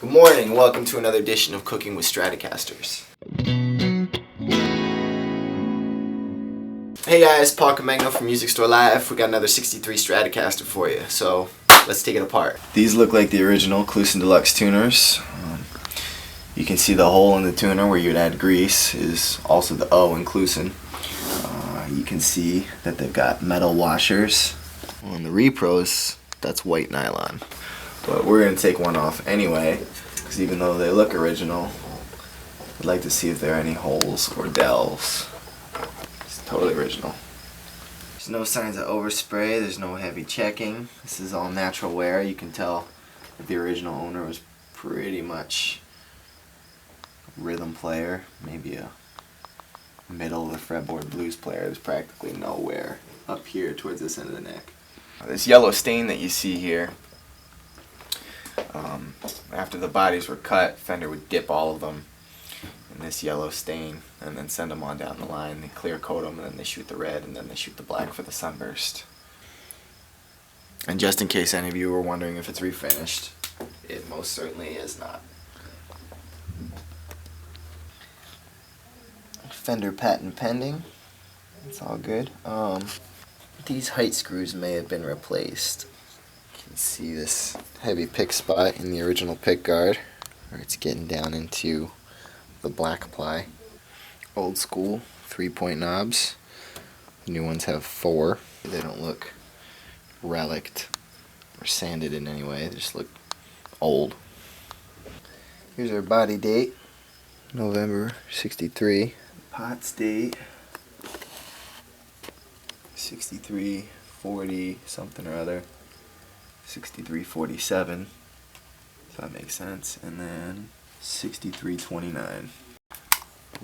Good morning, welcome to another edition of Cooking with Stratocasters. Hey guys, Paul Camegno from Music Store Live. We got another 63 Stratocaster for you, so let's take it apart. These look like the original Kluson Deluxe tuners. You can see the hole in the tuner where you'd add grease is also the O in Kluson. You can see that they've got metal washers. On the repros, that's white nylon. But we're going to take one off anyway, because even though they look original, I'd like to see if there are any holes or delves. It's totally original. There's no signs of overspray, there's no heavy checking. This is all natural wear. You can tell that the original owner was pretty much a rhythm player, maybe a middle of the fretboard blues player. There's practically no wear up here towards this end of the neck. This yellow stain that you see here, after the bodies were cut, Fender would dip all of them in this yellow stain and then send them on down the line. They clear coat them and then they shoot the red and then they shoot the black for the sunburst. And just in case any of you were wondering if it's refinished, it most certainly is not. Fender patent pending. It's all good. These height screws may have been replaced. You can see this heavy pick spot in the original pick guard where it's getting down into the black ply. Old school 3-point knobs. The new ones have 4. They don't look relicked or sanded in any way. They just look old. Here's our body date. November 63. Pots date 6340 something or other. 6347, if that makes sense, and then 6329.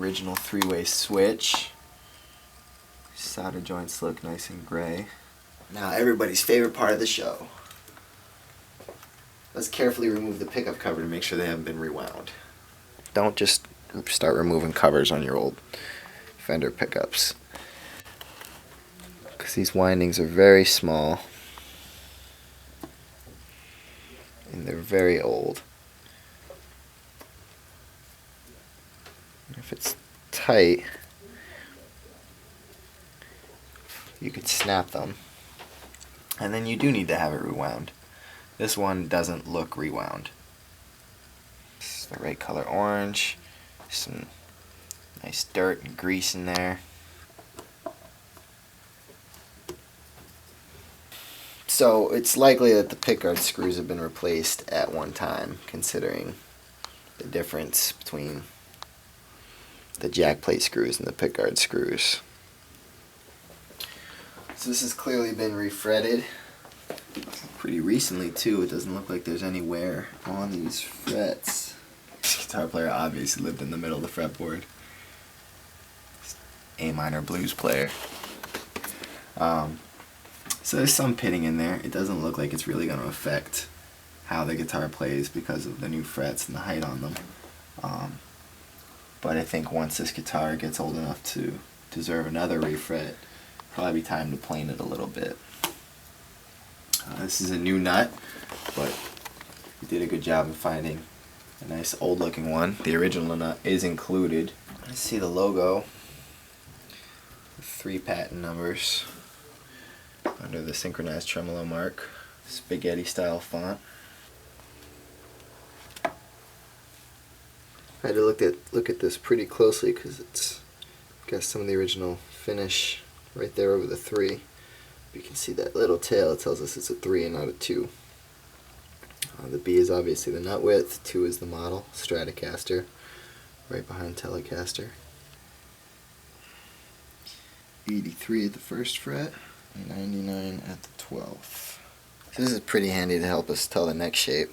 Original 3-way switch. Solder joints look nice and gray. Now everybody's favorite part of the show. Let's carefully remove the pickup cover to make sure they haven't been rewound. Don't just start removing covers on your old Fender pickups, because these windings are very small and they're very old. If it's tight, you could snap them, and then you do need to have it rewound. This one doesn't look rewound. This is the right color orange. Some nice dirt and grease in there. So it's likely that the pickguard screws have been replaced at one time, considering the difference between the jack plate screws and the pickguard screws. So this has clearly been refretted pretty recently too. It doesn't look like there's any wear on these frets. This guitar player obviously lived in the middle of the fretboard. A minor blues player. So there's some pitting in there. It doesn't look like it's really going to affect how the guitar plays because of the new frets and the height on them. But I think once this guitar gets old enough to deserve another refret, probably be time to plane it a little bit. This is a new nut, but we did a good job of finding a nice old looking one. The original nut is included. I see the logo. 3 patent numbers under the synchronized tremolo mark, spaghetti style font. I had to look at this pretty closely because it's got some of the original finish right there over the 3. You can see that little tail. It tells us it's a 3 and not a 2. The B is obviously the nut width. 2 is the model Stratocaster, right behind Telecaster. 83 at the 1st fret, and 99 at the 12th. So this is pretty handy to help us tell the neck shape.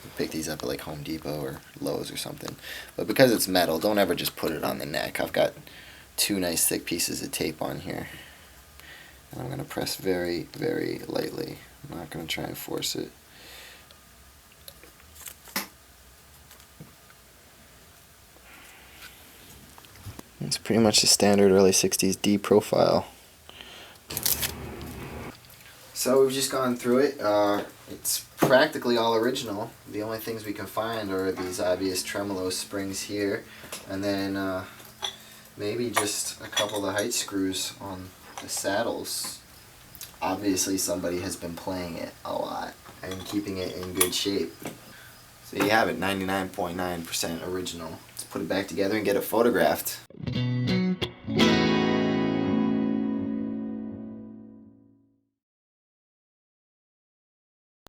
You pick these up at like Home Depot or Lowe's or something. But because it's metal, don't ever just put it on the neck. I've got 2 nice thick pieces of tape on here. And I'm going to press very, very lightly. I'm not going to try and force it. It's pretty much the standard early 60s D profile. So we've just gone through it. It's practically all original. The only things we can find are these obvious tremolo springs here, and then maybe just a couple of the height screws on the saddles. Obviously somebody has been playing it a lot and keeping it in good shape. So you have it, 99.9% original. Let's put it back together and get it photographed.